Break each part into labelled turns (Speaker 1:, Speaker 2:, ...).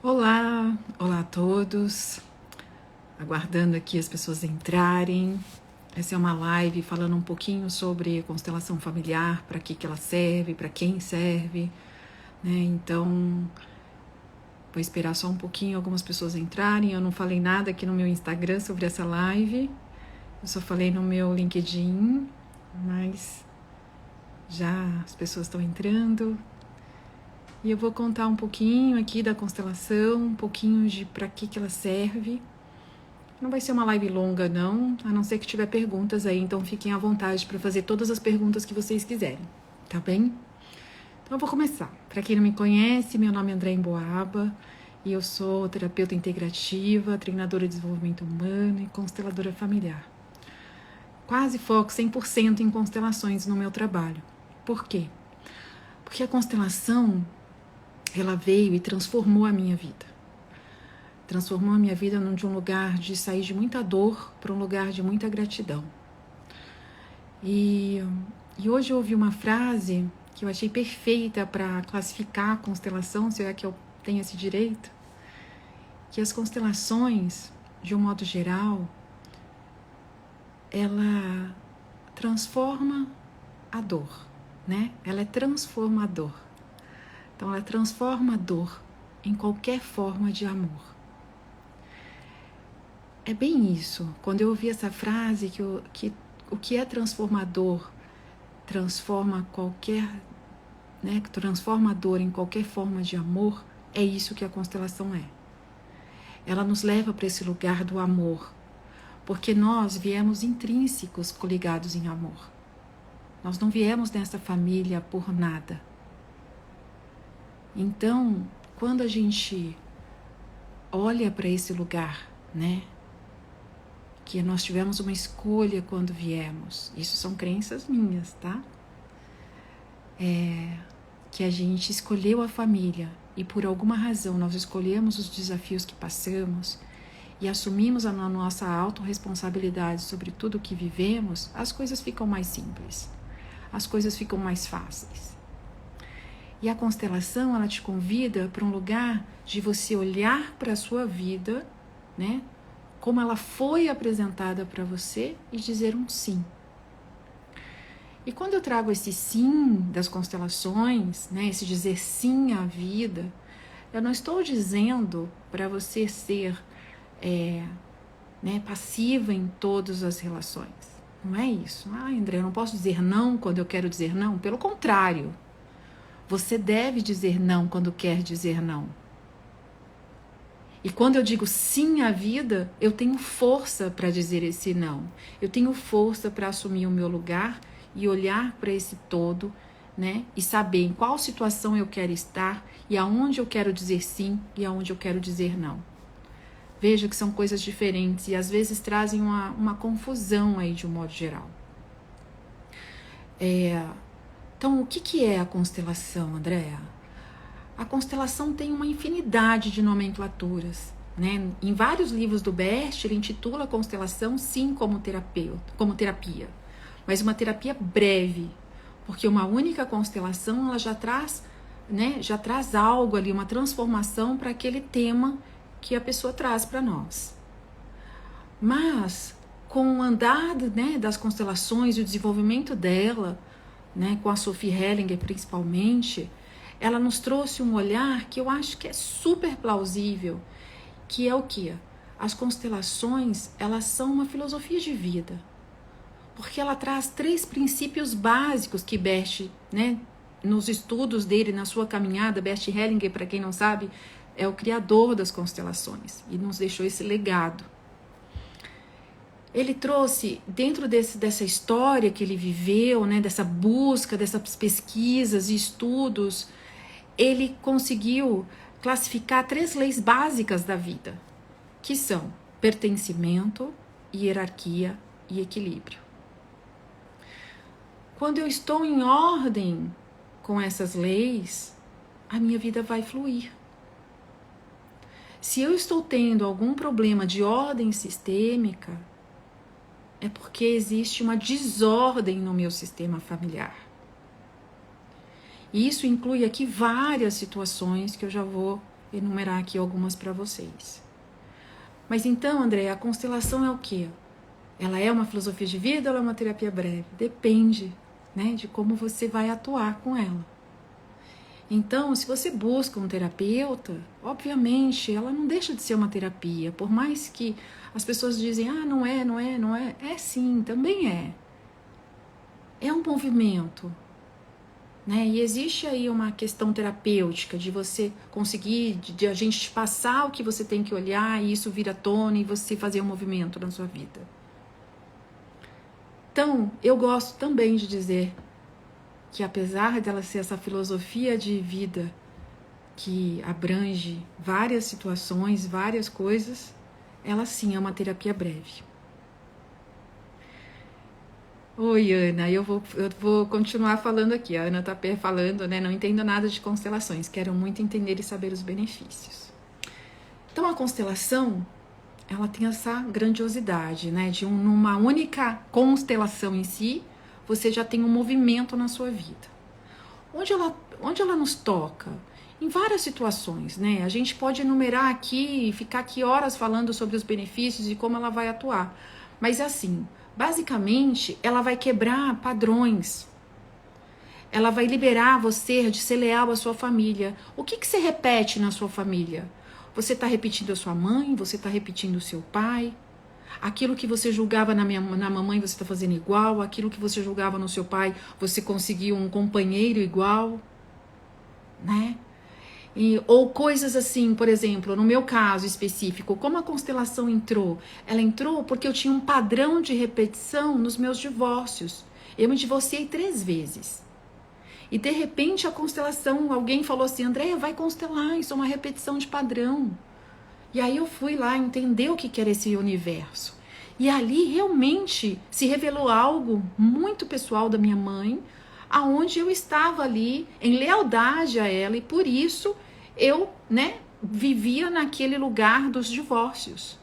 Speaker 1: Olá, olá a todos. Aguardando aqui as pessoas entrarem. Essa é uma live falando um pouquinho sobre constelação familiar, para que ela serve, para quem serve, né? Então, vou esperar só um pouquinho algumas pessoas entrarem. Eu não falei nada aqui no meu Instagram sobre essa live. Eu só falei no meu LinkedIn, mas já as pessoas estão entrando. E eu vou contar um pouquinho aqui da constelação, um pouquinho de para que ela serve. Não vai ser uma live longa, não, a não ser que tiver perguntas aí, então fiquem à vontade para fazer todas as perguntas que vocês quiserem, tá bem? Então eu vou começar. Para quem não me conhece, meu nome é André Emboaba e eu sou terapeuta integrativa, treinadora de desenvolvimento humano e consteladora familiar. Quase foco 100% em constelações no meu trabalho. Por quê? Porque a constelação, ela veio e transformou a minha vida. Transformou a minha vida de um lugar de sair de muita dor para um lugar de muita gratidão. E hoje eu ouvi uma frase que eu achei perfeita para classificar a constelação, se é que eu tenho esse direito, que as constelações, de um modo geral, ela transforma a dor, né? Ela é transformador. Então, ela transforma a dor em qualquer forma de amor. É bem isso. Quando eu ouvi essa frase, que o que é transformador transforma qualquer, né, transforma a dor em qualquer forma de amor, é isso que a constelação é. Ela nos leva para esse lugar do amor, porque nós viemos intrínsecos coligados em amor. Nós não viemos nessa família por nada. Então, quando a gente olha para esse lugar, né, que nós tivemos uma escolha quando viemos. Isso são crenças minhas, tá? Que a gente escolheu a família e por alguma razão nós escolhemos os desafios que passamos e assumimos a nossa autorresponsabilidade sobre tudo o que vivemos, as coisas ficam mais simples, as coisas ficam mais fáceis. E a constelação, ela te convida para um lugar de você olhar para a sua vida, né? Como ela foi apresentada para você e dizer um sim. E quando eu trago esse sim das constelações, né, esse dizer sim à vida, eu não estou dizendo para você ser passiva em todas as relações. Não é isso. André, eu não posso dizer não quando eu quero dizer não. Pelo contrário, você deve dizer não quando quer dizer não. E quando eu digo sim à vida, eu tenho força para dizer esse não. Eu tenho força para assumir o meu lugar e olhar para esse todo, né? E saber em qual situação eu quero estar e aonde eu quero dizer sim e aonde eu quero dizer não. Veja que são coisas diferentes e às vezes trazem uma confusão aí de um modo geral. Então, o que é a constelação, Andréa? A constelação tem uma infinidade de nomenclaturas, né? Em vários livros do Best, ele intitula a constelação sim como terapia, mas uma terapia breve, porque uma única constelação ela já traz, né, já traz algo ali, uma transformação para aquele tema que a pessoa traz para nós. Mas com o andar, né, das constelações e o desenvolvimento dela, né, com a Sophie Hellinger principalmente, ela nos trouxe um olhar que eu acho que é super plausível, que é o quê? As constelações, elas são uma filosofia de vida, porque ela traz 3 princípios básicos que Bert, né, nos estudos dele, na sua caminhada, Bert Hellinger, para quem não sabe, é o criador das constelações e nos deixou esse legado. Ele trouxe, dentro dessa história que ele viveu, né, dessa busca, dessas pesquisas e estudos, ele conseguiu classificar 3 leis básicas da vida, que são pertencimento, hierarquia e equilíbrio. Quando eu estou em ordem com essas leis, a minha vida vai fluir. Se eu estou tendo algum problema de ordem sistêmica, é porque existe uma desordem no meu sistema familiar. E isso inclui aqui várias situações que eu já vou enumerar aqui algumas para vocês. Mas então, André, a constelação é o quê? Ela é uma filosofia de vida ou é uma terapia breve? Depende, né, de como você vai atuar com ela. Então, se você busca um terapeuta, obviamente, ela não deixa de ser uma terapia. Por mais que as pessoas dizem, não é. É sim, também é. É um movimento, né? E existe aí uma questão terapêutica de você conseguir, de a gente te passar o que você tem que olhar e isso vir à tona e você fazer um movimento na sua vida. Então, eu gosto também de dizer que apesar dela ser essa filosofia de vida que abrange várias situações, várias coisas, ela sim é uma terapia breve. Oi, Ana, eu vou continuar falando aqui. A Ana tá falando, né? Não entendo nada de constelações, quero muito entender e saber os benefícios. Então, a constelação, ela tem essa grandiosidade, né? De numa única constelação em si, você já tem um movimento na sua vida. Onde ela nos toca? Em várias situações, né? A gente pode enumerar aqui e ficar aqui horas falando sobre os benefícios e como ela vai atuar. Mas assim, basicamente, ela vai quebrar padrões. Ela vai liberar você de ser leal à sua família. O que você repete na sua família? Você está repetindo a sua mãe? Você está repetindo o seu pai? Aquilo que você julgava na mamãe, você está fazendo igual. Aquilo que você julgava no seu pai, você conseguiu um companheiro igual, né? Ou coisas assim, por exemplo, no meu caso específico, como a constelação entrou? Ela entrou porque eu tinha um padrão de repetição nos meus divórcios. Eu me divorciei 3 vezes. E de repente a constelação, alguém falou assim, Andréia, vai constelar, isso é uma repetição de padrão. E aí eu fui lá entender o que era esse universo. E ali realmente se revelou algo muito pessoal da minha mãe, aonde eu estava ali em lealdade a ela e por isso eu, né, vivia naquele lugar dos divórcios.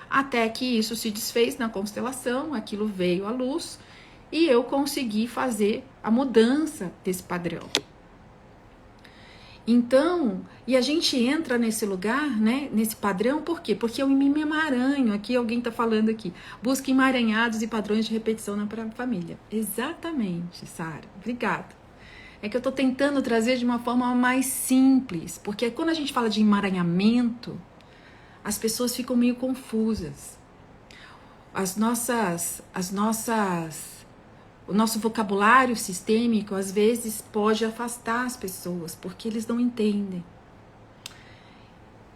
Speaker 1: Até que isso se desfez na constelação, aquilo veio à luz e eu consegui fazer a mudança desse padrão. Então, e a gente entra nesse lugar, né, nesse padrão, por quê? Porque eu me emaranho, aqui alguém está falando aqui, busca emaranhados e padrões de repetição na família. Exatamente, Sara, obrigada. É que eu estou tentando trazer de uma forma mais simples, porque quando a gente fala de emaranhamento, as pessoas ficam meio confusas. O nosso vocabulário sistêmico, às vezes, pode afastar as pessoas, porque eles não entendem.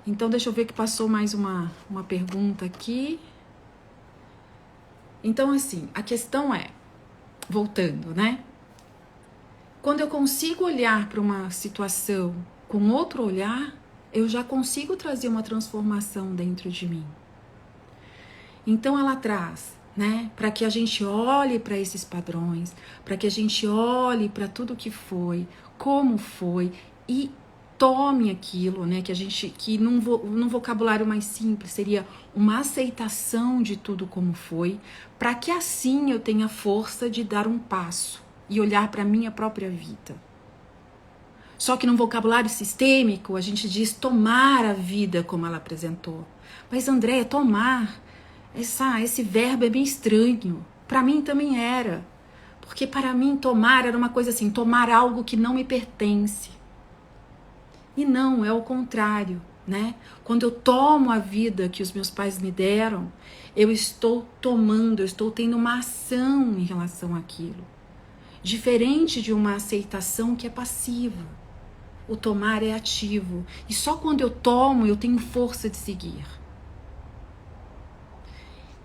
Speaker 1: Então, deixa eu ver que passou mais uma pergunta aqui. Então, assim, a questão é, voltando, né? Quando eu consigo olhar para uma situação com outro olhar, eu já consigo trazer uma transformação dentro de mim. Então, ela traz, né, para que a gente olhe para esses padrões, para que a gente olhe para tudo que foi, como foi e tome aquilo, né, que num vocabulário mais simples seria uma aceitação de tudo como foi, para que assim eu tenha força de dar um passo e olhar para a minha própria vida. Só que no vocabulário sistêmico a gente diz tomar a vida como ela apresentou. Mas Andréia, tomar, esse verbo é bem estranho. Para mim também era. Porque para mim tomar era uma coisa assim, tomar algo que não me pertence. E não, é o contrário, né? Quando eu tomo a vida que os meus pais me deram, eu estou tomando, eu estou tendo uma ação em relação àquilo. Diferente de uma aceitação que é passiva. O tomar é ativo. E só quando eu tomo, eu tenho força de seguir.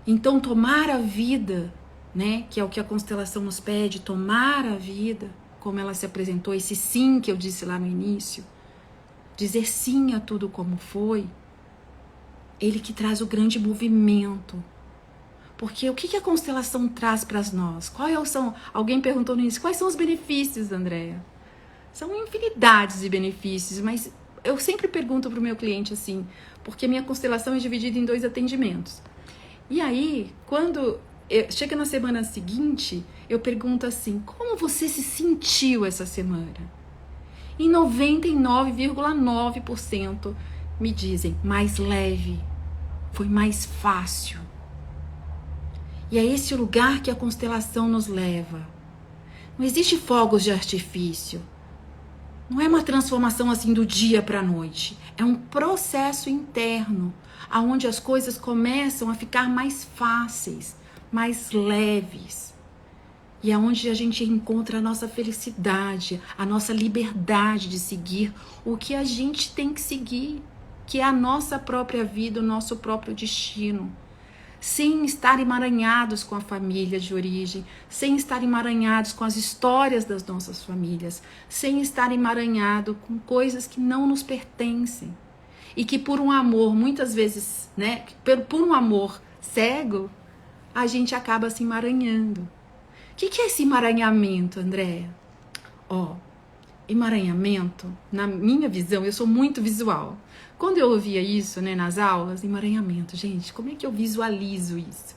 Speaker 1: Então, tomar a vida, né, que é o que a constelação nos pede, tomar a vida, como ela se apresentou, esse sim que eu disse lá no início, dizer sim a tudo como foi, ele que traz o grande movimento. Porque o que a constelação traz para nós? Alguém perguntou no início, quais são os benefícios, Andréia? São infinidades de benefícios, mas eu sempre pergunto para o meu cliente assim, porque minha constelação é dividida em 2 atendimentos. E aí, quando chega na semana seguinte, eu pergunto assim, como você se sentiu essa semana? E 99,9% me dizem mais leve, foi mais fácil. E é esse o lugar que a constelação nos leva. Não existe fogos de artifício. Não é uma transformação assim do dia para a noite. É um processo interno, onde as coisas começam a ficar mais fáceis, mais leves. E é onde a gente encontra a nossa felicidade, a nossa liberdade de seguir o que a gente tem que seguir, que é a nossa própria vida, o nosso próprio destino. Sem estar emaranhados com a família de origem, sem estar emaranhados com as histórias das nossas famílias, sem estar emaranhado com coisas que não nos pertencem. E que por um amor, muitas vezes, né, por um amor cego, a gente acaba se emaranhando. O que é esse emaranhamento, Andréa? Emaranhamento, na minha visão, eu sou muito visual. Quando eu ouvia isso, né, nas aulas, emaranhamento, gente, como é que eu visualizo isso?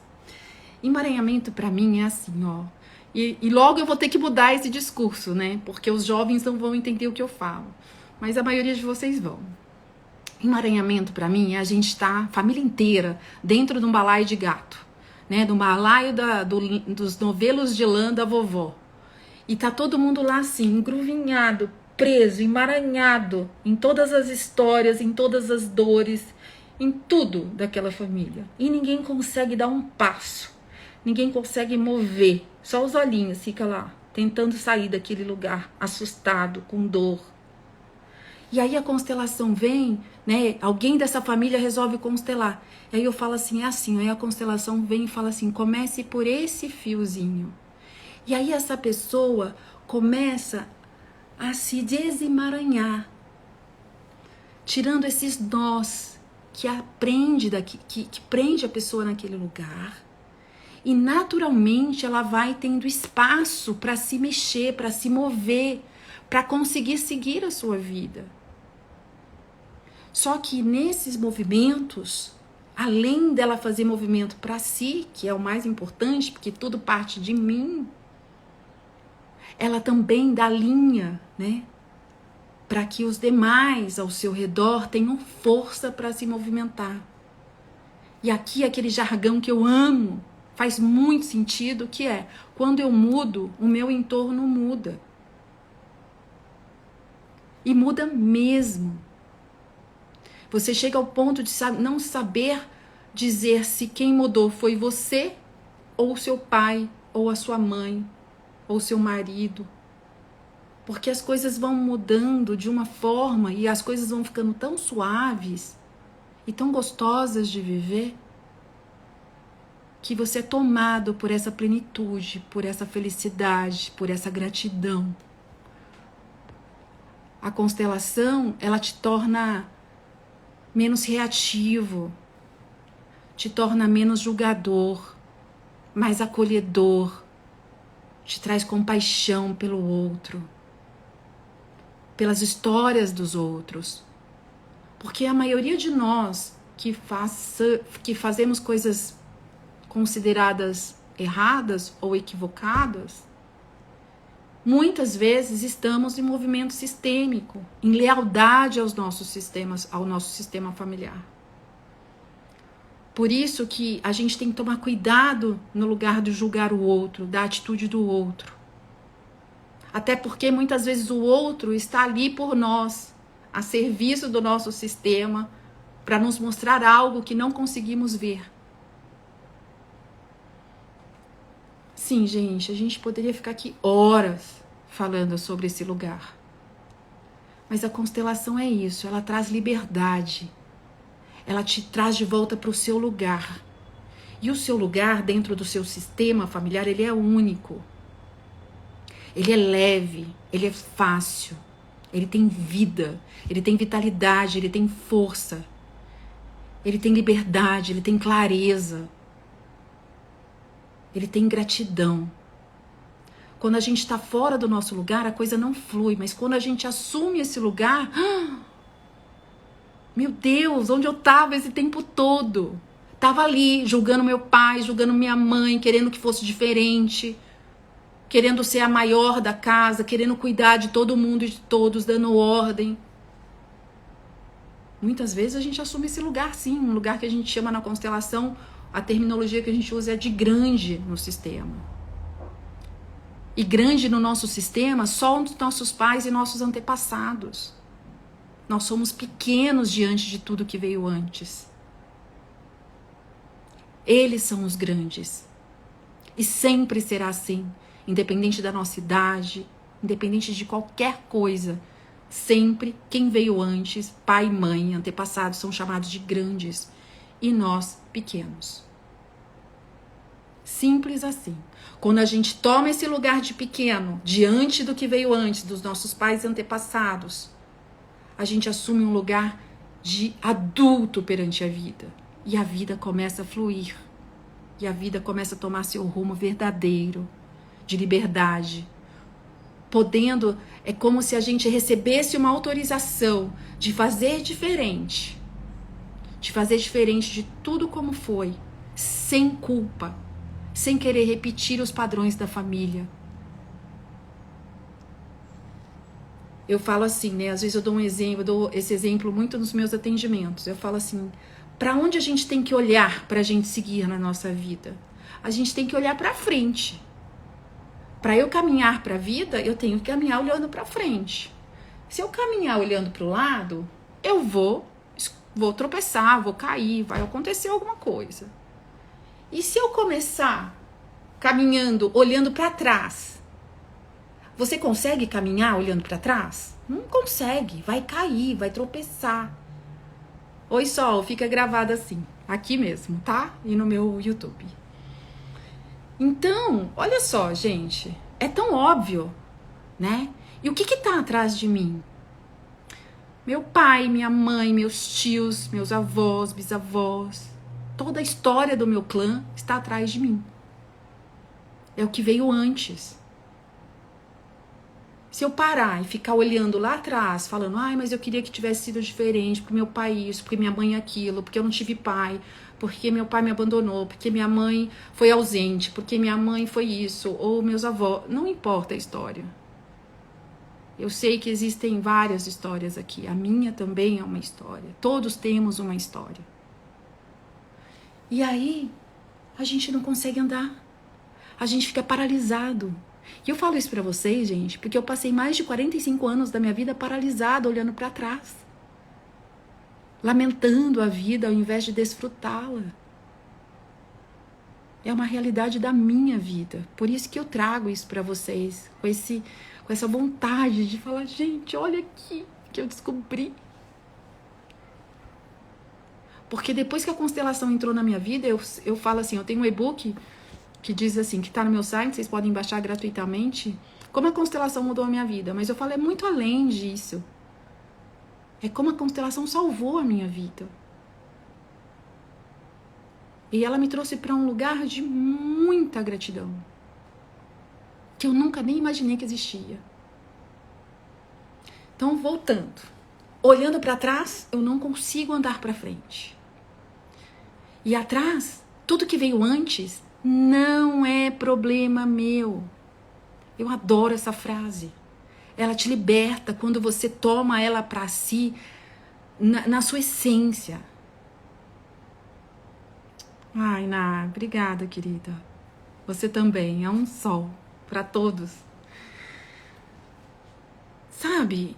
Speaker 1: Emaranhamento para mim é assim, e logo eu vou ter que mudar esse discurso, né, porque os jovens não vão entender o que eu falo, mas a maioria de vocês vão. Emaranhamento para mim é a gente estar, família inteira, dentro de um balaio de gato, né, do balaio dos novelos de lã da vovó, e tá todo mundo lá assim, engruvinhado, preso, emaranhado em todas as histórias, em todas as dores, em tudo daquela família. E ninguém consegue dar um passo, ninguém consegue mover, só os olhinhos fica lá, tentando sair daquele lugar, assustado, com dor. E aí a constelação vem, né? Alguém dessa família resolve constelar. E aí eu falo assim, aí a constelação vem e fala assim, comece por esse fiozinho. E aí essa pessoa começa a se desemaranhar, tirando esses nós que prende a pessoa naquele lugar, e naturalmente ela vai tendo espaço para se mexer, para se mover, para conseguir seguir a sua vida. Só que nesses movimentos, além dela fazer movimento para si, que é o mais importante, porque tudo parte de mim, ela também dá linha, né? Para que os demais ao seu redor tenham força para se movimentar. E aqui aquele jargão que eu amo, faz muito sentido, que é, quando eu mudo, o meu entorno muda. E muda mesmo. Você chega ao ponto de não saber dizer se quem mudou foi você, ou seu pai, ou a sua mãe, ou seu marido, porque as coisas vão mudando de uma forma e as coisas vão ficando tão suaves e tão gostosas de viver, que você é tomado por essa plenitude, por essa felicidade, por essa gratidão. A constelação, ela te torna menos reativo, te torna menos julgador, mais acolhedor, te traz compaixão pelo outro, pelas histórias dos outros. Porque a maioria de nós que fazemos coisas consideradas erradas ou equivocadas, muitas vezes estamos em movimento sistêmico, em lealdade aos nossos sistemas, ao nosso sistema familiar. Por isso que a gente tem que tomar cuidado no lugar de julgar o outro, da atitude do outro. Até porque muitas vezes o outro está ali por nós, a serviço do nosso sistema, para nos mostrar algo que não conseguimos ver. Sim, gente, a gente poderia ficar aqui horas falando sobre esse lugar. Mas a constelação é isso, ela traz liberdade. Ela te traz de volta para o seu lugar. E o seu lugar dentro do seu sistema familiar, ele é único. Ele é leve, ele é fácil, ele tem vida, ele tem vitalidade, ele tem força, ele tem liberdade, ele tem clareza, ele tem gratidão. Quando a gente está fora do nosso lugar, a coisa não flui, mas quando a gente assume esse lugar, meu Deus, onde eu estava esse tempo todo? Estava ali, julgando meu pai, julgando minha mãe, querendo que fosse diferente. querendo ser a maior da casa, querendo cuidar de todo mundo e de todos, dando ordem. Muitas vezes a gente assume esse lugar, sim, um lugar que a gente chama na constelação, a terminologia que a gente usa é de grande no sistema. E grande no nosso sistema só os nossos pais e nossos antepassados. Nós somos pequenos diante de tudo que veio antes. Eles são os grandes. E sempre será assim, independente da nossa idade, independente de qualquer coisa. Sempre quem veio antes, pai, mãe, antepassados, são chamados de grandes e nós pequenos. Simples assim. Quando a gente toma esse lugar de pequeno, diante do que veio antes, dos nossos pais e antepassados, a gente assume um lugar de adulto perante a vida. E a vida começa a fluir. E a vida começa a tomar seu rumo verdadeiro, de liberdade. Podendo, é como se a gente recebesse uma autorização de fazer diferente. De fazer diferente de tudo como foi, sem culpa, sem querer repetir os padrões da família. Eu falo assim, né? Às vezes eu dou um exemplo, eu dou esse exemplo muito nos meus atendimentos. Eu falo assim, para onde a gente tem que olhar para a gente seguir na nossa vida? A gente tem que olhar para frente. Para eu caminhar para a vida, eu tenho que caminhar olhando para frente. Se eu caminhar olhando para o lado, eu vou tropeçar, vou cair, vai acontecer alguma coisa. E se eu começar caminhando, olhando para trás, você consegue caminhar olhando para trás? Não consegue, vai cair, vai tropeçar. Oi, Sol, fica gravado assim, aqui mesmo, tá? E no meu YouTube. Então, olha só, gente, é tão óbvio, né? E o que tá atrás de mim? Meu pai, minha mãe, meus tios, meus avós, bisavós, toda a história do meu clã está atrás de mim. É o que veio antes. Se eu parar e ficar olhando lá atrás, falando, ai, mas eu queria que tivesse sido diferente, porque meu pai isso, porque minha mãe aquilo, porque eu não tive pai, porque meu pai me abandonou, porque minha mãe foi ausente, porque minha mãe foi isso, ou meus avós, não importa a história. Eu sei que existem várias histórias aqui, a minha também é uma história, todos temos uma história. E aí, a gente não consegue andar, a gente fica paralisado. E eu falo isso pra vocês, gente, porque eu passei mais de 45 anos da minha vida paralisada, olhando pra trás. Lamentando a vida ao invés de desfrutá-la. É uma realidade da minha vida. Por isso que eu trago isso pra vocês, com essa vontade de falar, gente, olha aqui que eu descobri. Porque depois que a constelação entrou na minha vida, eu falo assim, eu tenho um e-book que diz assim, que está no meu site, vocês podem baixar gratuitamente, como a constelação mudou a minha vida. Mas eu falo, é muito além disso. É como a constelação salvou a minha vida. E ela me trouxe para um lugar de muita gratidão, que eu nunca nem imaginei que existia. Então, voltando. Olhando para trás, eu não consigo andar para frente. E atrás, tudo que veio antes não é problema meu. Eu adoro essa frase. Ela te liberta quando você toma ela para si, na sua essência. Ai, Ná, obrigada, querida. Você também é um sol para todos. Sabe?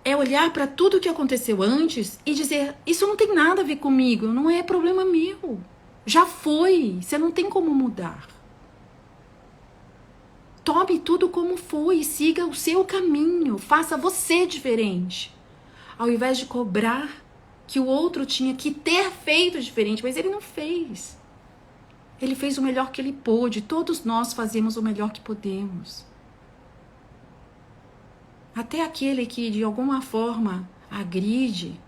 Speaker 1: É olhar para tudo que aconteceu antes e dizer, isso não tem nada a ver comigo, não é problema meu. Já foi, você não tem como mudar. Tome tudo como foi, siga o seu caminho, faça você diferente. Ao invés de cobrar que o outro tinha que ter feito diferente, mas ele não fez. Ele fez o melhor que ele pôde, todos nós fazemos o melhor que podemos. Até aquele que de alguma forma agride,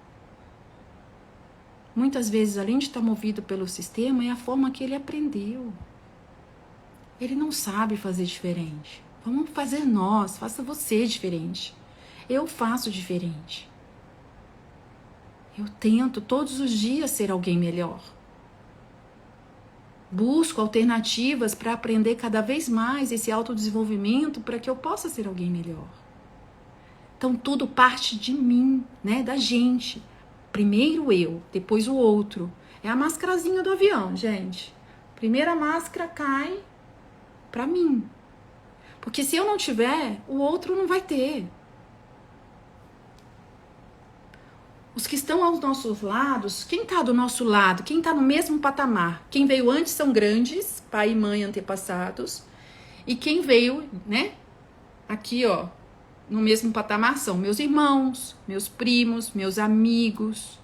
Speaker 1: muitas vezes, além de estar movido pelo sistema, é a forma que ele aprendeu. Ele não sabe fazer diferente. Vamos fazer nós, faça você diferente. Eu faço diferente. Eu tento todos os dias ser alguém melhor. Busco alternativas para aprender cada vez mais esse autodesenvolvimento para que eu possa ser alguém melhor. Então tudo parte de mim, né? Da gente. Primeiro eu, depois o outro. É a máscarazinha do avião, gente. Primeira máscara cai para mim. Porque se eu não tiver, o outro não vai ter. Os que estão aos nossos lados, quem está do nosso lado, quem está no mesmo patamar, quem veio antes são grandes, pai e mãe antepassados, e quem veio, né, aqui, ó, no mesmo patamar são meus irmãos, meus primos, meus amigos.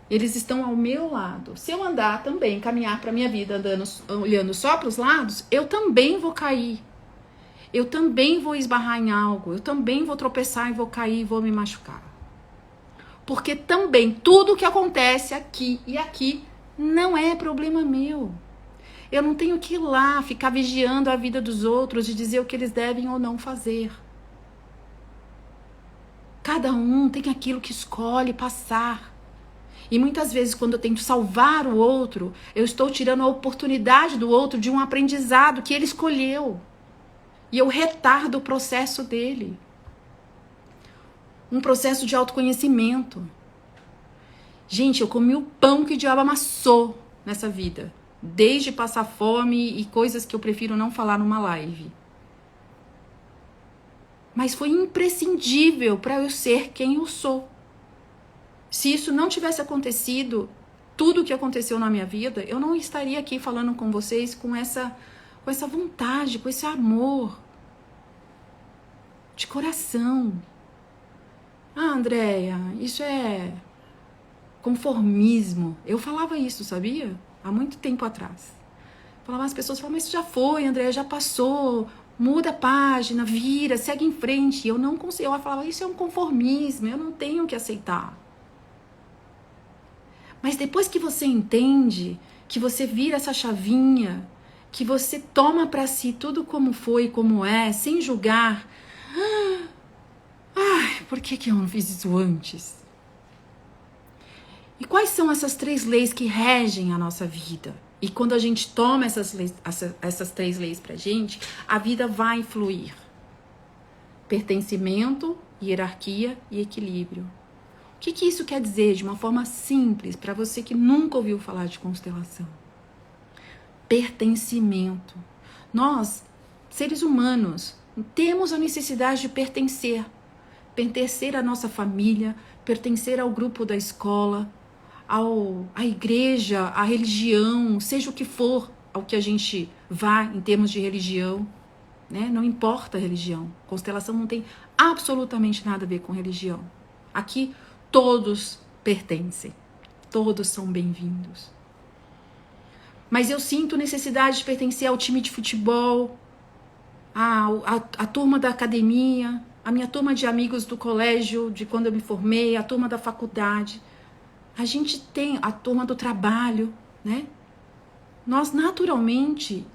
Speaker 1: Eles estão ao meu lado. Se eu andar também, caminhar para minha vida andando, olhando só para os lados, eu também vou cair. Eu também vou esbarrar em algo, eu também vou tropeçar e vou cair e vou me machucar. Porque também tudo que acontece aqui e aqui não é problema meu. Eu não tenho que ir lá ficar vigiando a vida dos outros e dizer o que eles devem ou não fazer. Cada um tem aquilo que escolhe passar. E muitas vezes quando eu tento salvar o outro, eu estou tirando a oportunidade do outro de um aprendizado que ele escolheu. E eu retardo o processo dele. Um processo de autoconhecimento. Gente, eu comi o pão que o diabo amassou nessa vida. Desde passar fome e coisas que eu prefiro não falar numa live. Mas foi imprescindível para eu ser quem eu sou. Se isso não tivesse acontecido, tudo o que aconteceu na minha vida, eu não estaria aqui falando com vocês com essa vontade, com esse amor. De coração. Ah, Andréia, isso é conformismo. Eu falava isso, sabia? Há muito tempo atrás. Falava, as pessoas falavam, mas isso já foi, Andréia, já passou. Muda a página, vira, segue em frente. Eu não consigo. Eu falava, isso é um conformismo, eu não tenho que aceitar. Mas depois que você entende, que você vira essa chavinha, que você toma para si tudo como foi, como é, sem julgar. Ai, por que eu não fiz isso antes? E quais são essas 3 leis que regem a nossa vida? E quando a gente toma essas 3 leis pra gente, a vida vai fluir. Pertencimento, hierarquia e equilíbrio. O que isso quer dizer de uma forma simples para você que nunca ouviu falar de constelação? Pertencimento. Nós, seres humanos, temos a necessidade de pertencer. Pertencer à nossa família, pertencer ao grupo da escola, à igreja, à religião, seja o que for ao que a gente vá em termos de religião, né? Não importa a religião. Constelação não tem absolutamente nada a ver com religião. Aqui todos pertencem, todos são bem-vindos. Mas eu sinto necessidade de pertencer ao time de futebol, à turma da academia, a minha turma de amigos do colégio, de quando eu me formei, a turma da faculdade. A gente tem a turma do trabalho, né? Nós naturalmente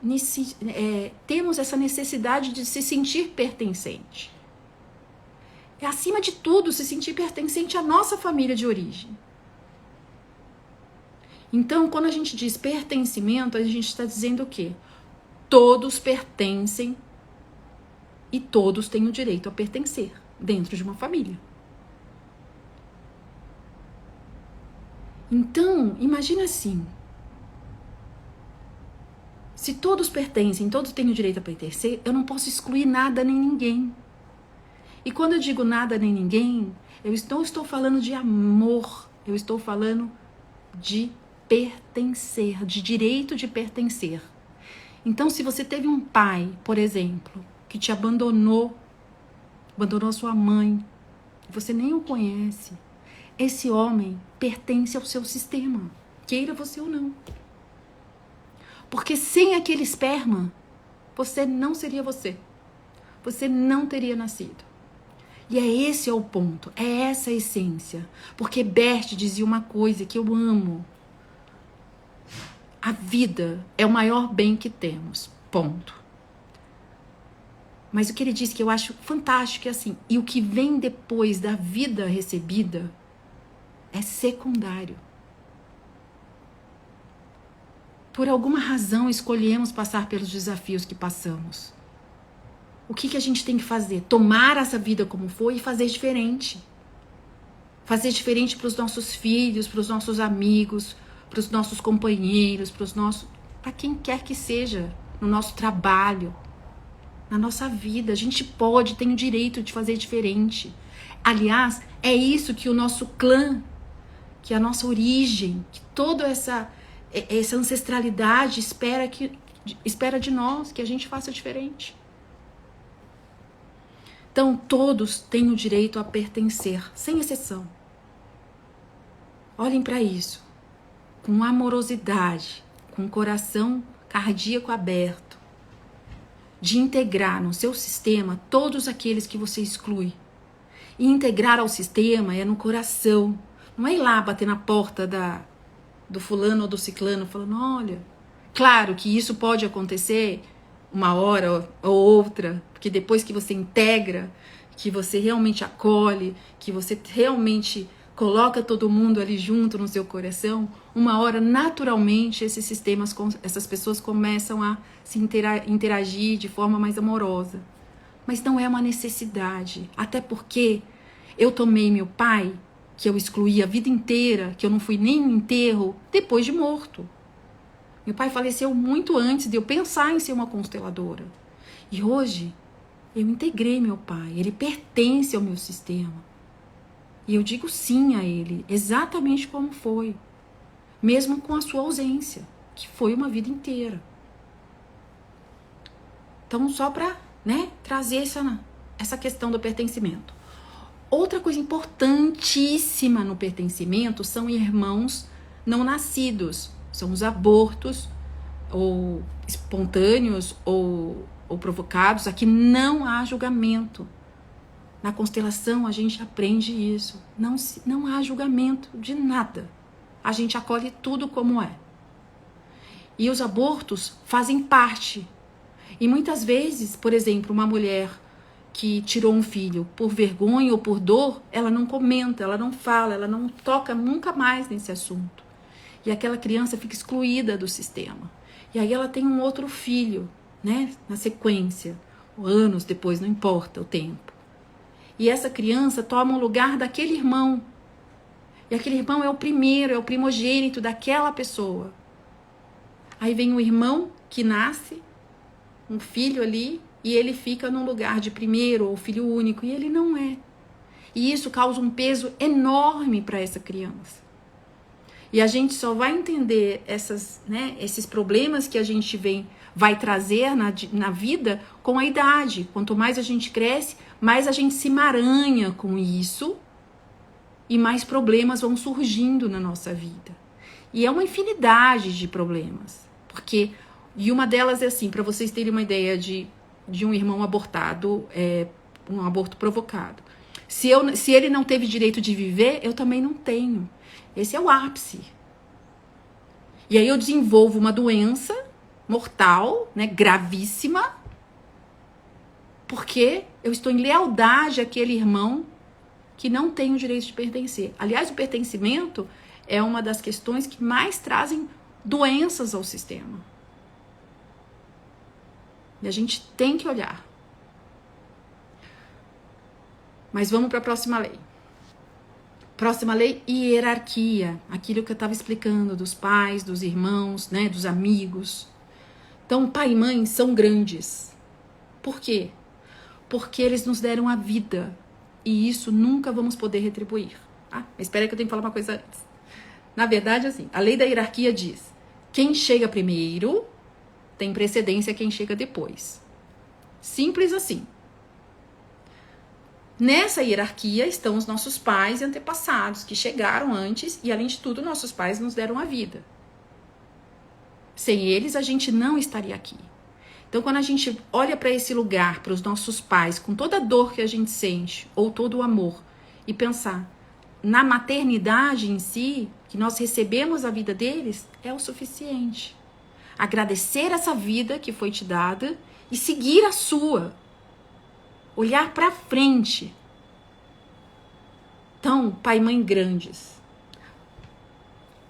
Speaker 1: temos essa necessidade de se sentir pertencente. É acima de tudo se sentir pertencente à nossa família de origem. Então, quando a gente diz pertencimento, a gente está dizendo o quê? Todos pertencem e todos têm o direito a pertencer dentro de uma família. Então, imagina assim. Se todos pertencem, todos têm o direito a pertencer, eu não posso excluir nada nem ninguém. E quando eu digo nada nem ninguém, eu não estou falando de amor, eu estou falando de pertencer, de direito de pertencer. Então, se você teve um pai, por exemplo, que te abandonou a sua mãe, você nem o conhece, esse homem pertence ao seu sistema, queira você ou não. Porque sem aquele esperma, você não seria você. Você não teria nascido. E esse é o ponto, é essa a essência. Porque Bert dizia uma coisa que eu amo. A vida é o maior bem que temos, ponto. Mas o que ele diz que eu acho fantástico é assim, e o que vem depois da vida recebida é secundário. Por alguma razão escolhemos passar pelos desafios que passamos. O que a gente tem que fazer? Tomar essa vida como foi e fazer diferente. Fazer diferente para os nossos filhos, para os nossos amigos, para os nossos companheiros, para quem quer que seja, no nosso trabalho, na nossa vida. A gente tem o direito de fazer diferente. Aliás, é isso que o nosso clã, que a nossa origem, que toda essa ancestralidade espera de nós, que a gente faça diferente. Então, todos têm o direito a pertencer, sem exceção. Olhem para isso, com amorosidade, com o coração cardíaco aberto, de integrar no seu sistema todos aqueles que você exclui. E integrar ao sistema é no coração, não é ir lá bater na porta do fulano ou do ciclano falando, olha, claro que isso pode acontecer uma hora ou outra, porque depois que você integra, que você realmente acolhe, que você realmente coloca todo mundo ali junto no seu coração, uma hora naturalmente essas pessoas começam a se interagir de forma mais amorosa. Mas não é uma necessidade, até porque eu tomei meu pai, que eu excluí a vida inteira, que eu não fui nem no enterro, depois de morto. Meu pai faleceu muito antes de eu pensar em ser uma consteladora. E hoje, eu integrei meu pai. Ele pertence ao meu sistema. E eu digo sim a ele, exatamente como foi. Mesmo com a sua ausência, que foi uma vida inteira. Então, só para trazer essa questão do pertencimento. Outra coisa importantíssima no pertencimento são irmãos não nascidos. São os abortos, ou espontâneos, ou provocados. Aqui não há julgamento. Na constelação a gente aprende isso. Não há julgamento de nada. A gente acolhe tudo como é. E os abortos fazem parte. E muitas vezes, por exemplo, uma mulher que tirou um filho por vergonha ou por dor, ela não comenta, ela não fala, ela não toca nunca mais nesse assunto. E aquela criança fica excluída do sistema. E aí ela tem um outro filho, na sequência, anos depois, não importa o tempo. E essa criança toma o lugar daquele irmão. E aquele irmão é o primeiro, é o primogênito daquela pessoa. Aí vem o irmão que nasce, um filho ali, e ele fica num lugar de primeiro ou filho único, e ele não é. E isso causa um peso enorme para essa criança. E a gente só vai entender esses problemas que a gente vai trazer na vida com a idade. Quanto mais a gente cresce, mais a gente se emaranha com isso e mais problemas vão surgindo na nossa vida. E é uma infinidade de problemas. E uma delas é assim, para vocês terem uma ideia de um irmão abortado, um aborto provocado. Se ele não teve direito de viver, eu também não tenho. Esse é o ápice. E aí eu desenvolvo uma doença mortal, gravíssima, porque eu estou em lealdade àquele irmão que não tem o direito de pertencer. Aliás, o pertencimento é uma das questões que mais trazem doenças ao sistema. E a gente tem que olhar. Mas vamos para a próxima lei. Próxima lei, hierarquia. Aquilo que eu estava explicando dos pais, dos irmãos, dos amigos. Então, pai e mãe são grandes. Por quê? Porque eles nos deram a vida. E isso nunca vamos poder retribuir. Mas espera que eu tenho que falar uma coisa antes. Na verdade, assim, a lei da hierarquia diz: quem chega primeiro tem precedência a quem chega depois. Simples assim. Nessa hierarquia estão os nossos pais e antepassados, que chegaram antes e, além de tudo, nossos pais nos deram a vida. Sem eles, a gente não estaria aqui. Então, quando a gente olha para esse lugar, para os nossos pais, com toda a dor que a gente sente, ou todo o amor, e pensar na maternidade em si, que nós recebemos a vida deles, é o suficiente. Agradecer essa vida que foi te dada e seguir a sua. Olhar para frente. Então, pai e mãe grandes.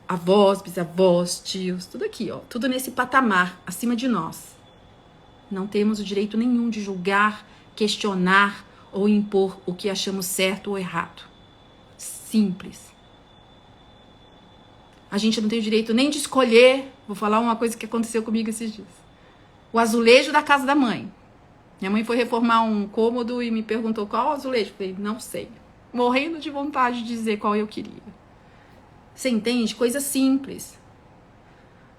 Speaker 1: avós, bisavós, tios, tudo aqui, ó, tudo nesse patamar, acima de nós. Não temos o direito nenhum de julgar, questionar ou impor o que achamos certo ou errado. Simples. A gente não tem o direito nem de escolher, vou falar uma coisa que aconteceu comigo esses dias. O azulejo da casa da mãe. Minha mãe foi reformar um cômodo e me perguntou qual azulejo. Eu falei, não sei. Morrendo de vontade de dizer qual eu queria. Você entende? Coisa simples.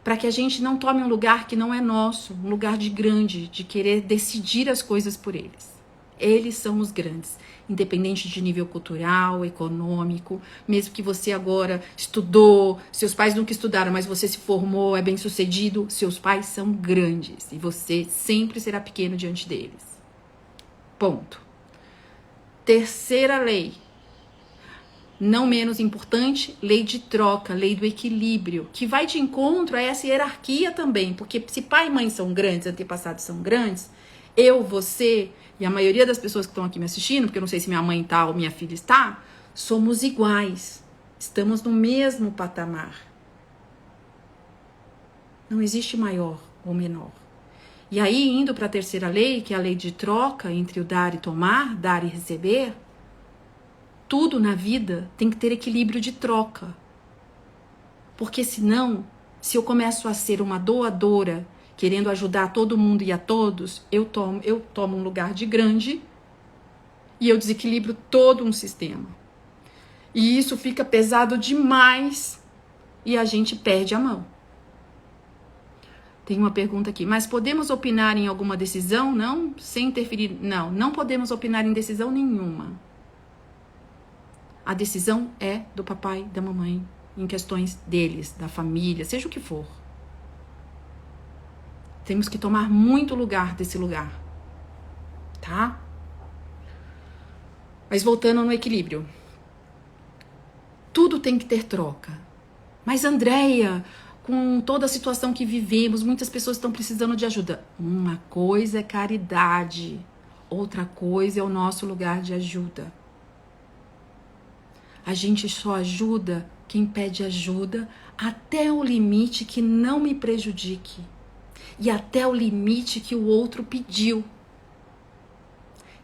Speaker 1: Para que a gente não tome um lugar que não é nosso, um lugar de grande, de querer decidir as coisas por eles. Eles são os grandes, independente de nível cultural, econômico, mesmo que você agora estudou, seus pais nunca estudaram, mas você se formou, é bem sucedido, seus pais são grandes e você sempre será pequeno diante deles. Ponto. Terceira lei, não menos importante, lei de troca, lei do equilíbrio, que vai de encontro a essa hierarquia também, porque se pai e mãe são grandes, antepassados são grandes, eu, você e a maioria das pessoas que estão aqui me assistindo, porque eu não sei se minha mãe está ou minha filha está, somos iguais. Estamos no mesmo patamar. Não existe maior ou menor. E aí, indo para a terceira lei, que é a lei de troca entre o dar e tomar, dar e receber, tudo na vida tem que ter equilíbrio de troca. Porque senão, se eu começo a ser uma doadora, querendo ajudar todo mundo e a todos, eu tomo um lugar de grande e eu desequilibro todo um sistema. E isso fica pesado demais e a gente perde a mão. Tem uma pergunta aqui, mas podemos opinar em alguma decisão? Não? Sem interferir? Não, não podemos opinar em decisão nenhuma. A decisão é do papai e da mamãe, em questões deles, da família, seja o que for. Temos que tomar muito lugar desse lugar, tá? Mas voltando no equilíbrio. Tudo tem que ter troca. Mas, Andréia, com toda a situação que vivemos, muitas pessoas estão precisando de ajuda. Uma coisa é caridade, outra coisa é o nosso lugar de ajuda. A gente só ajuda quem pede ajuda até o limite que não me prejudique. E até o limite que o outro pediu.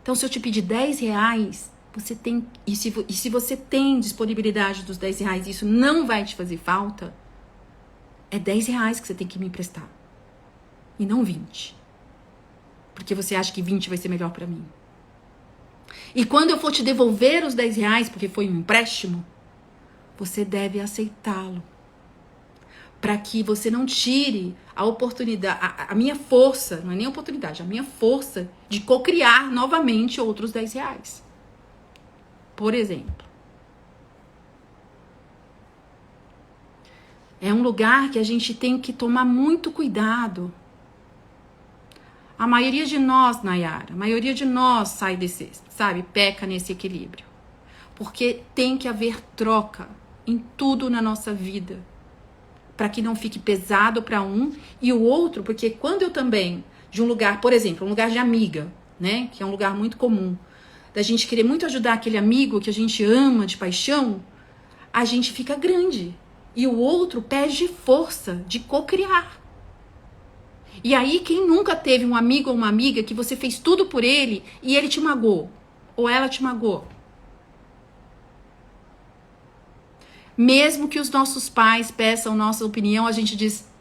Speaker 1: Então, se eu te pedir 10 reais, você tem. E se você tem disponibilidade dos 10 reais e isso não vai te fazer falta, é 10 reais que você tem que me emprestar. E não 20. Porque você acha que 20 vai ser melhor pra mim. E quando eu for te devolver os 10 reais, porque foi um empréstimo, você deve aceitá-lo. Para que você não tire a oportunidade, a minha força, não é nem oportunidade, a minha força de cocriar novamente outros 10 reais. Por exemplo. É um lugar que a gente tem que tomar muito cuidado. A maioria de nós, Nayara, a maioria de nós sai desse, sabe, peca nesse equilíbrio. Porque tem que haver troca em tudo na nossa vida. Para que não fique pesado para um e o outro, porque quando eu também, de um lugar, por exemplo, um lugar de amiga, né, que é um lugar muito comum, da gente querer muito ajudar aquele amigo que a gente ama de paixão, a gente fica grande. E o outro perde força de cocriar. E aí, quem nunca teve um amigo ou uma amiga que você fez tudo por ele e ele te magoou, ou ela te magoou? Mesmo que os nossos pais peçam nossa opinião, a gente diz,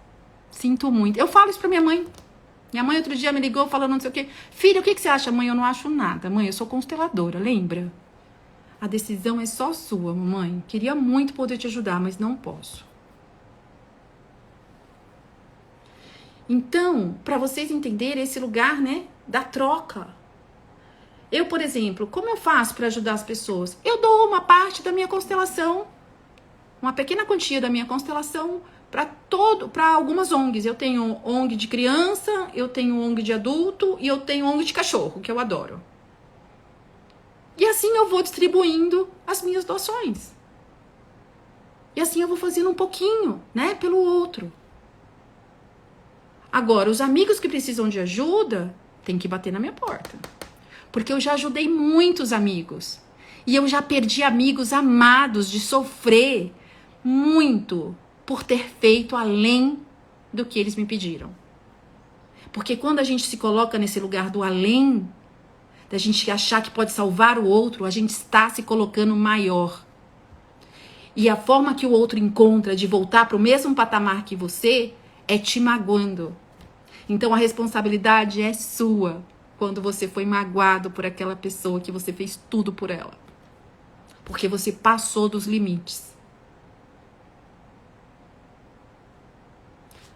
Speaker 1: sinto muito. Eu falo isso pra minha mãe. Minha mãe outro dia me ligou falando não sei o quê. Filha, o que você acha? Mãe, eu não acho nada. Mãe, eu sou consteladora, lembra? A decisão é só sua, mamãe. Queria muito poder te ajudar, mas não posso. Então, para vocês entenderem esse lugar, né, da troca. Eu, por exemplo, como eu faço para ajudar as pessoas? Eu dou uma parte da minha constelação, uma pequena quantia da minha constelação para algumas ONGs. Eu tenho ONG de criança, eu tenho ONG de adulto e eu tenho ONG de cachorro, que eu adoro. E assim eu vou distribuindo as minhas doações. E assim eu vou fazendo um pouquinho, né, pelo outro. Agora, os amigos que precisam de ajuda, tem que bater na minha porta. Porque eu já ajudei muitos amigos. E eu já perdi amigos amados de sofrer muito por ter feito além do que eles me pediram. Porque quando a gente se coloca nesse lugar do além, da gente achar que pode salvar o outro, a gente está se colocando maior. E a forma que o outro encontra de voltar para o mesmo patamar que você é te magoando. Então a responsabilidade é sua quando você foi magoado por aquela pessoa que você fez tudo por ela. Porque você passou dos limites.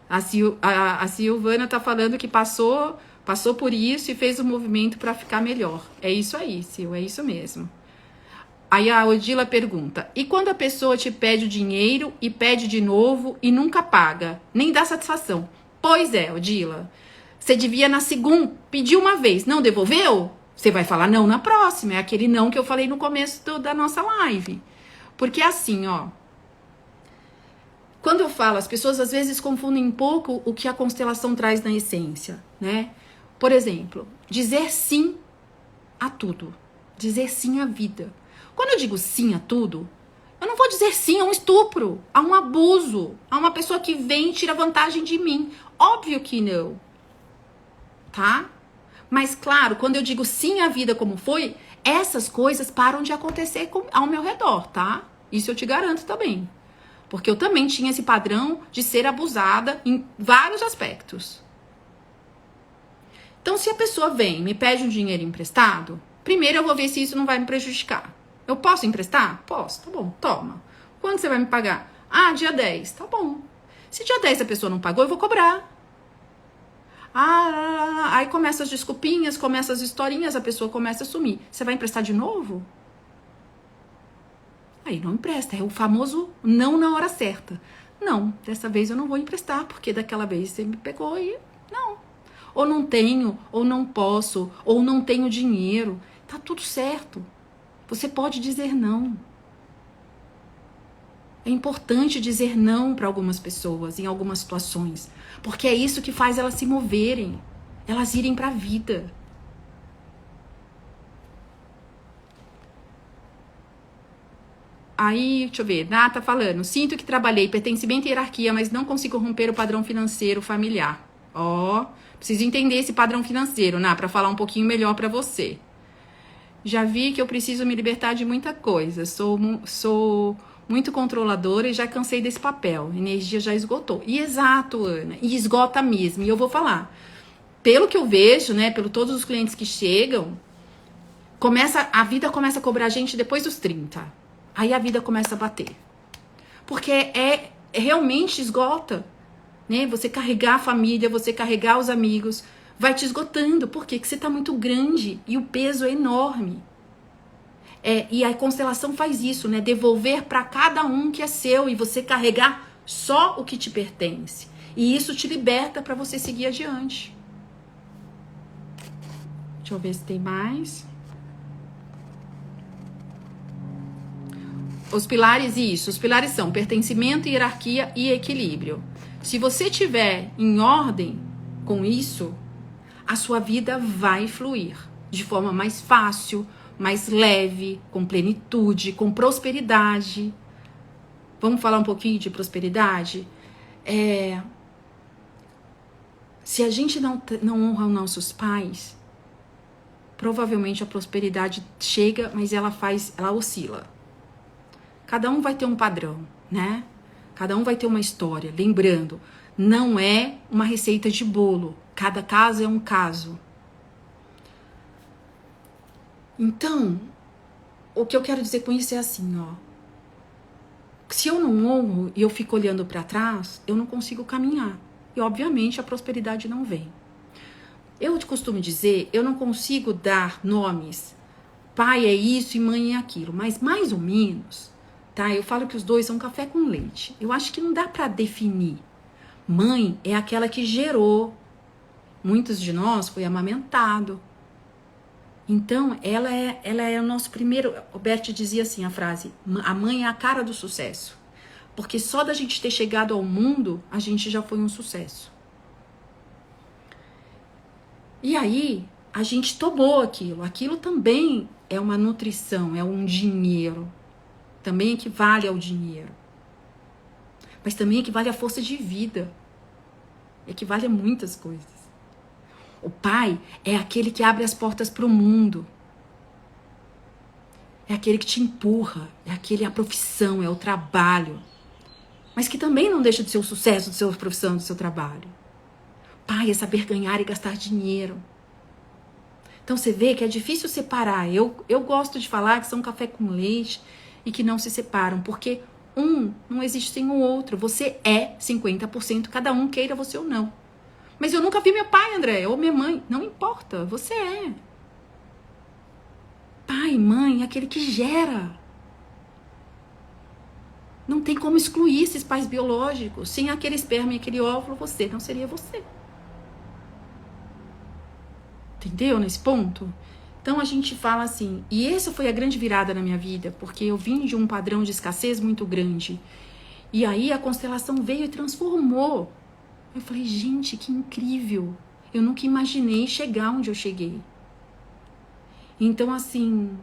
Speaker 1: A Silvana tá falando que passou por isso e fez um movimento para ficar melhor. É isso aí, Sil, é isso mesmo. Aí a Odila pergunta, e quando a pessoa te pede o dinheiro e pede de novo e nunca paga, nem dá satisfação? Pois é, Odila, você devia na segunda, pedir uma vez, não devolveu? Você vai falar não na próxima, é aquele não que eu falei no começo da nossa live. Porque assim, ó, quando eu falo, as pessoas às vezes confundem um pouco o que a constelação traz na essência, né? Por exemplo, dizer sim a tudo, dizer sim à vida. Quando eu digo sim a tudo, eu não vou dizer sim a um estupro, a um abuso, a uma pessoa que vem e tira vantagem de mim. Óbvio que não, tá? Mas claro, quando eu digo sim à vida como foi, essas coisas param de acontecer ao meu redor, tá? Isso eu te garanto também. Porque eu também tinha esse padrão de ser abusada em vários aspectos. Então, se a pessoa vem e me pede um dinheiro emprestado, primeiro eu vou ver se isso não vai me prejudicar. Eu posso emprestar? Posso, tá bom, toma. Quando você vai me pagar? Ah, dia 10, tá bom. Se dia 10 a pessoa não pagou, eu vou cobrar. Aí começa as desculpinhas, começa as historinhas, a pessoa começa a sumir. Você vai emprestar de novo? Aí não empresta, é o famoso não na hora certa. Não, dessa vez eu não vou emprestar, porque daquela vez você me pegou e não. Ou não tenho, ou não posso, ou não tenho dinheiro. Tá tudo certo. Você pode dizer não. É importante dizer não para algumas pessoas, em algumas situações. Porque é isso que faz elas se moverem. Elas irem para a vida. Aí, deixa eu ver, tá falando, sinto que trabalhei pertencimento e hierarquia, mas não consigo romper o padrão financeiro familiar. Preciso entender esse padrão financeiro, para falar um pouquinho melhor para você. Já vi que eu preciso me libertar de muita coisa, sou muito controladora e já cansei desse papel, energia já esgotou. E exato, Ana, e esgota mesmo, e eu vou falar. Pelo que eu vejo, pelo todos os clientes que chegam, a vida começa a cobrar a gente depois dos 30. Aí a vida começa a bater. Porque realmente esgota. Você carregar a família, você carregar os amigos, vai te esgotando. Por quê? Porque você tá muito grande e o peso é enorme. E a constelação faz isso, devolver para cada um que é seu e você carregar só o que te pertence. E isso te liberta para você seguir adiante. Deixa eu ver se tem mais. Os pilares são pertencimento, hierarquia e equilíbrio. Se você tiver em ordem com isso, a sua vida vai fluir de forma mais fácil, mais leve, com plenitude, com prosperidade. Vamos falar um pouquinho de prosperidade? Se a gente não honra os nossos pais, provavelmente a prosperidade chega, mas ela oscila. Cada um vai ter um padrão, Cada um vai ter uma história. Lembrando, não é uma receita de bolo. Cada caso é um caso. Então, o que eu quero dizer com isso é assim, se eu não honro e eu fico olhando para trás, eu não consigo caminhar. E, obviamente, a prosperidade não vem. Eu costumo dizer, eu não consigo dar nomes. Pai é isso e mãe é aquilo. Mas, mais ou menos, eu falo que os dois são café com leite. Eu acho que não dá para definir. Mãe é aquela que gerou. Muitos de nós foi amamentado. Então, ela é o nosso primeiro... O Bert dizia assim, a frase, a mãe é a cara do sucesso. Porque só da gente ter chegado ao mundo, a gente já foi um sucesso. E aí, a gente tomou aquilo. Aquilo também é uma nutrição, é um dinheiro. Também equivale ao dinheiro. mas também equivale à força de vida. Equivale a muitas coisas. O pai é aquele que abre as portas para o mundo. É aquele que te empurra, a profissão, é o trabalho. Mas que também não deixa de ser o sucesso da sua profissão, do seu trabalho. Pai é saber ganhar e gastar dinheiro. Então você vê que é difícil separar. Eu gosto de falar que são café com leite e que não se separam, porque um não existe sem o outro. Você é 50%, cada um queira você ou não. Mas eu nunca vi meu pai, André, ou minha mãe. Não importa, você é. Pai, mãe, é aquele que gera. Não tem como excluir esses pais biológicos. Sem aquele esperma e aquele óvulo, você não seria você. Entendeu nesse ponto? Então a gente fala assim, e essa foi a grande virada na minha vida, porque eu vim de um padrão de escassez muito grande. E aí a constelação veio e transformou. Eu falei, gente, que incrível. Eu nunca imaginei chegar onde eu cheguei. Então, assim,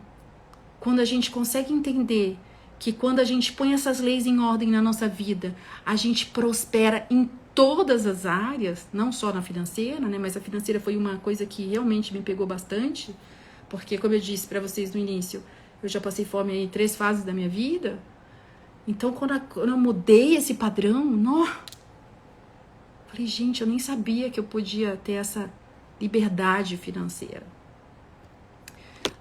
Speaker 1: quando a gente consegue entender que quando a gente põe essas leis em ordem na nossa vida, a gente prospera em todas as áreas, não só na financeira, né? Mas a financeira foi uma coisa que realmente me pegou bastante, porque, como eu disse para vocês no início, eu já passei fome em 3 fases da minha vida. Então, quando eu mudei esse padrão, falei, gente, eu nem sabia que eu podia ter essa liberdade financeira.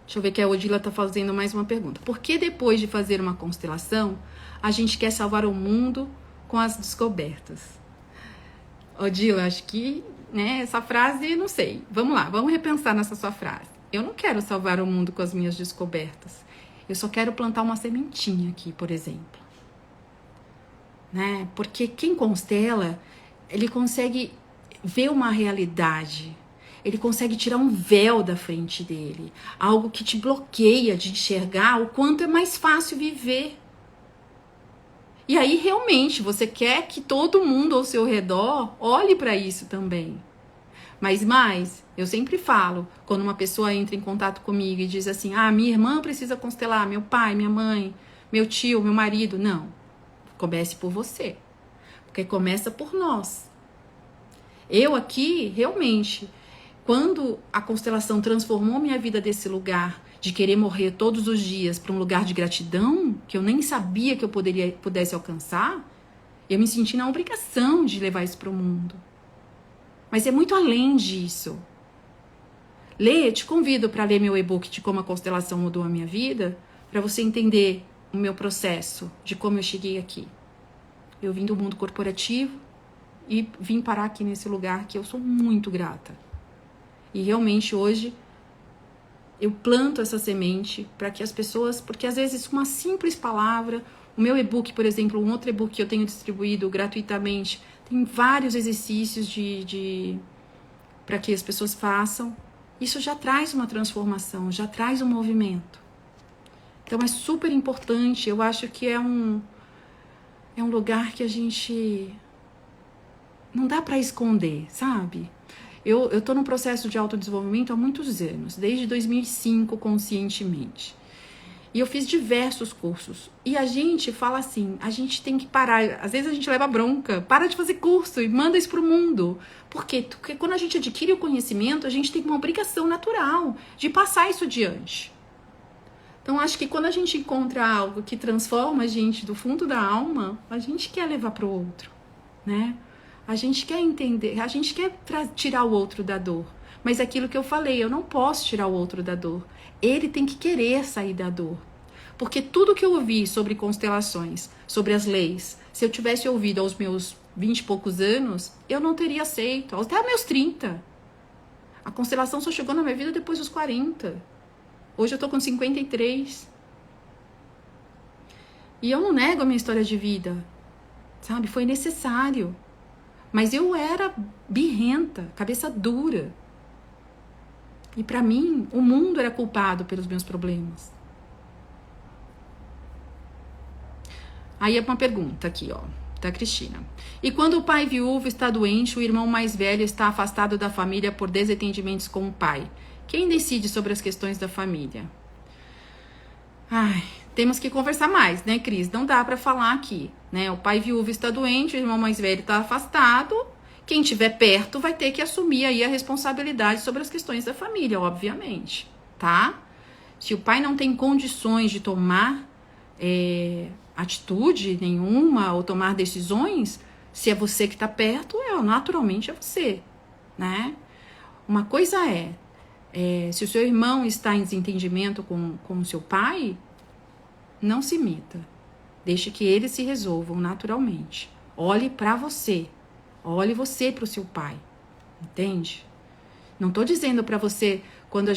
Speaker 1: Deixa eu ver que a Odila está fazendo mais uma pergunta. Por que depois de fazer uma constelação, a gente quer salvar o mundo com as descobertas? Odila, acho que, né, essa frase, não sei. Vamos lá, vamos repensar nessa sua frase. Eu não quero salvar o mundo com as minhas descobertas. Eu só quero plantar uma sementinha aqui, por exemplo. Né? Porque quem constela, ele consegue ver uma realidade. Ele consegue tirar um véu da frente dele. Algo que te bloqueia de enxergar o quanto é mais fácil viver. E aí, realmente, você quer que todo mundo ao seu redor olhe para isso também. Mas mais, eu sempre falo, quando uma pessoa entra em contato comigo e diz assim, minha irmã precisa constelar, meu pai, minha mãe, meu tio, meu marido. Não, comece por você. Porque começa por nós. Eu aqui, realmente, quando a constelação transformou minha vida desse lugar de querer morrer todos os dias para um lugar de gratidão, que eu nem sabia que eu pudesse alcançar, eu me senti na obrigação de levar isso para o mundo. Mas é muito além disso. Te convido para ler meu e-book de como a constelação mudou a minha vida, para você entender o meu processo, de como eu cheguei aqui. Eu vim do mundo corporativo e vim parar aqui nesse lugar que eu sou muito grata. E realmente hoje eu planto essa semente para que as pessoas, porque às vezes uma simples palavra, o meu e-book, por exemplo, um outro e-book que eu tenho distribuído gratuitamente, tem vários exercícios para que as pessoas façam. Isso já traz uma transformação, já traz um movimento. Então é super importante, eu acho que é um lugar que a gente não dá para esconder, sabe? Eu tô num processo de autodesenvolvimento há muitos anos, desde 2005, conscientemente. E eu fiz diversos cursos. E a gente fala assim, a gente tem que parar. Às vezes a gente leva bronca, para de fazer curso e manda isso pro mundo. Por quê? Porque quando a gente adquire o conhecimento, a gente tem uma obrigação natural de passar isso adiante. Então, acho que quando a gente encontra algo que transforma a gente do fundo da alma, a gente quer levar pro outro, né? A gente quer entender, a gente quer tirar o outro da dor. Mas é aquilo que eu falei, eu não posso tirar o outro da dor. Ele tem que querer sair da dor. Porque tudo que eu ouvi sobre constelações, sobre as leis, se eu tivesse ouvido aos meus 20 e poucos anos, eu não teria aceito, até meus 30. A constelação só chegou na minha vida depois dos 40. Hoje eu tô com 53. E eu não nego a minha história de vida, sabe? Foi necessário. Mas eu era birrenta, cabeça dura. E pra mim, o mundo era culpado pelos meus problemas. Aí é uma pergunta aqui, ó, da Cristina. E quando o pai viúvo está doente, o irmão mais velho está afastado da família por desentendimentos com o pai? Quem decide sobre as questões da família? temos que conversar mais, né, Cris? Não dá para falar aqui, né? O pai viúvo está doente, o irmão mais velho está afastado. Quem estiver perto vai ter que assumir aí a responsabilidade sobre as questões da família, obviamente, tá? Se o pai não tem condições de tomar atitude nenhuma ou tomar decisões, se é você que está perto, naturalmente é você, né? Uma coisa se o seu irmão está em desentendimento com o seu pai, não se imita. Deixe que eles se resolvam naturalmente. Olhe para você. Olhe você para o seu pai. Entende? Não estou dizendo para você quando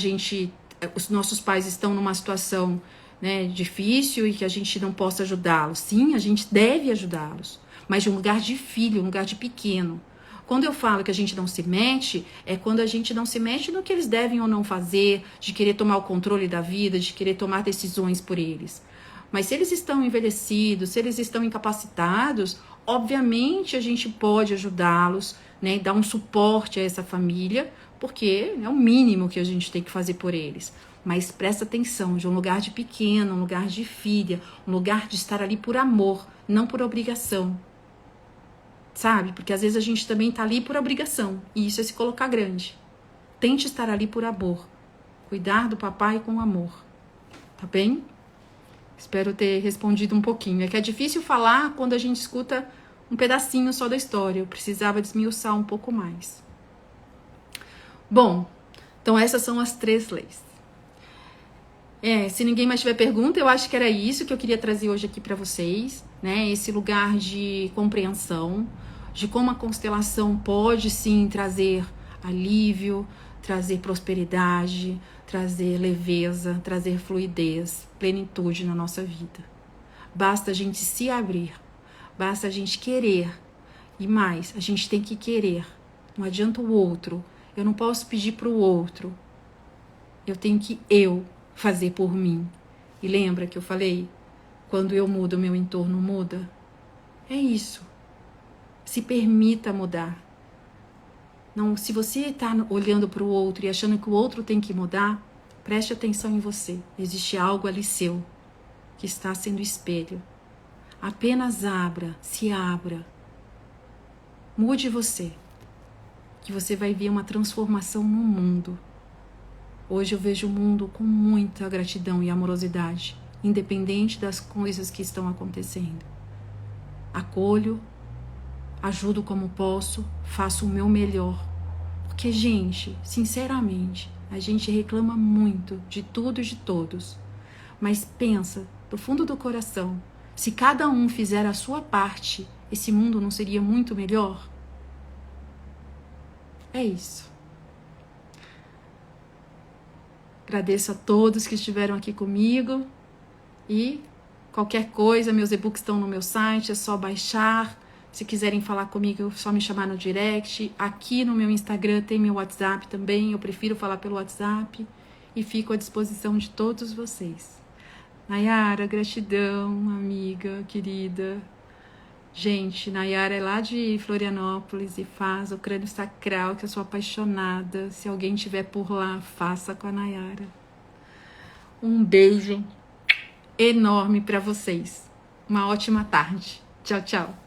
Speaker 1: os nossos pais estão numa situação, né, difícil e que a gente não possa ajudá-los. Sim, a gente deve ajudá-los. Mas de um lugar de filho, um lugar de pequeno. Quando eu falo que a gente não se mete, é quando a gente não se mete no que eles devem ou não fazer, de querer tomar o controle da vida, de querer tomar decisões por eles. Mas se eles estão envelhecidos, se eles estão incapacitados, obviamente a gente pode ajudá-los, né, dar um suporte a essa família, porque é o mínimo que a gente tem que fazer por eles. Mas presta atenção, de um lugar de pequeno, um lugar de filha, um lugar de estar ali por amor, não por obrigação. Sabe? Porque às vezes a gente também tá ali por obrigação, e isso é se colocar grande. Tente estar ali por amor. Cuidar do papai com amor. Tá bem? Espero ter respondido um pouquinho. É que é difícil falar quando a gente escuta um pedacinho só da história. Eu precisava desmiuçar um pouco mais. Bom, então essas são as 3 leis. Se ninguém mais tiver pergunta, eu acho que era isso que eu queria trazer hoje aqui para vocês, né? Esse lugar de compreensão, de como a constelação pode sim trazer alívio, trazer prosperidade, trazer leveza, trazer fluidez, plenitude na nossa vida. Basta a gente se abrir, basta a gente querer. E mais, a gente tem que querer. Não adianta o outro. Eu não posso pedir para o outro. Eu tenho que fazer por mim. E lembra que eu falei? Quando eu mudo, o meu entorno muda. É isso. Se permita mudar. Não, se você está olhando para o outro e achando que o outro tem que mudar, preste atenção em você. Existe algo ali seu que está sendo espelho. Apenas se abra. Mude você, que você vai ver uma transformação no mundo. Hoje eu vejo o mundo com muita gratidão e amorosidade, independente das coisas que estão acontecendo. Acolho, ajudo como posso, faço o meu melhor. Porque, gente, sinceramente, a gente reclama muito de tudo e de todos. Mas pensa, do fundo do coração, se cada um fizer a sua parte, esse mundo não seria muito melhor? É isso. Agradeço a todos que estiveram aqui comigo e qualquer coisa, meus e-books estão no meu site, é só baixar. Se quiserem falar comigo, é só me chamar no direct. Aqui no meu Instagram tem meu WhatsApp também, eu prefiro falar pelo WhatsApp e fico à disposição de todos vocês. Nayara, gratidão, amiga, querida. Gente, Nayara é lá de Florianópolis e faz o crânio sacral, que eu sou apaixonada. Se alguém estiver por lá, faça com a Nayara. Um beijo enorme para vocês. Uma ótima tarde. Tchau, tchau.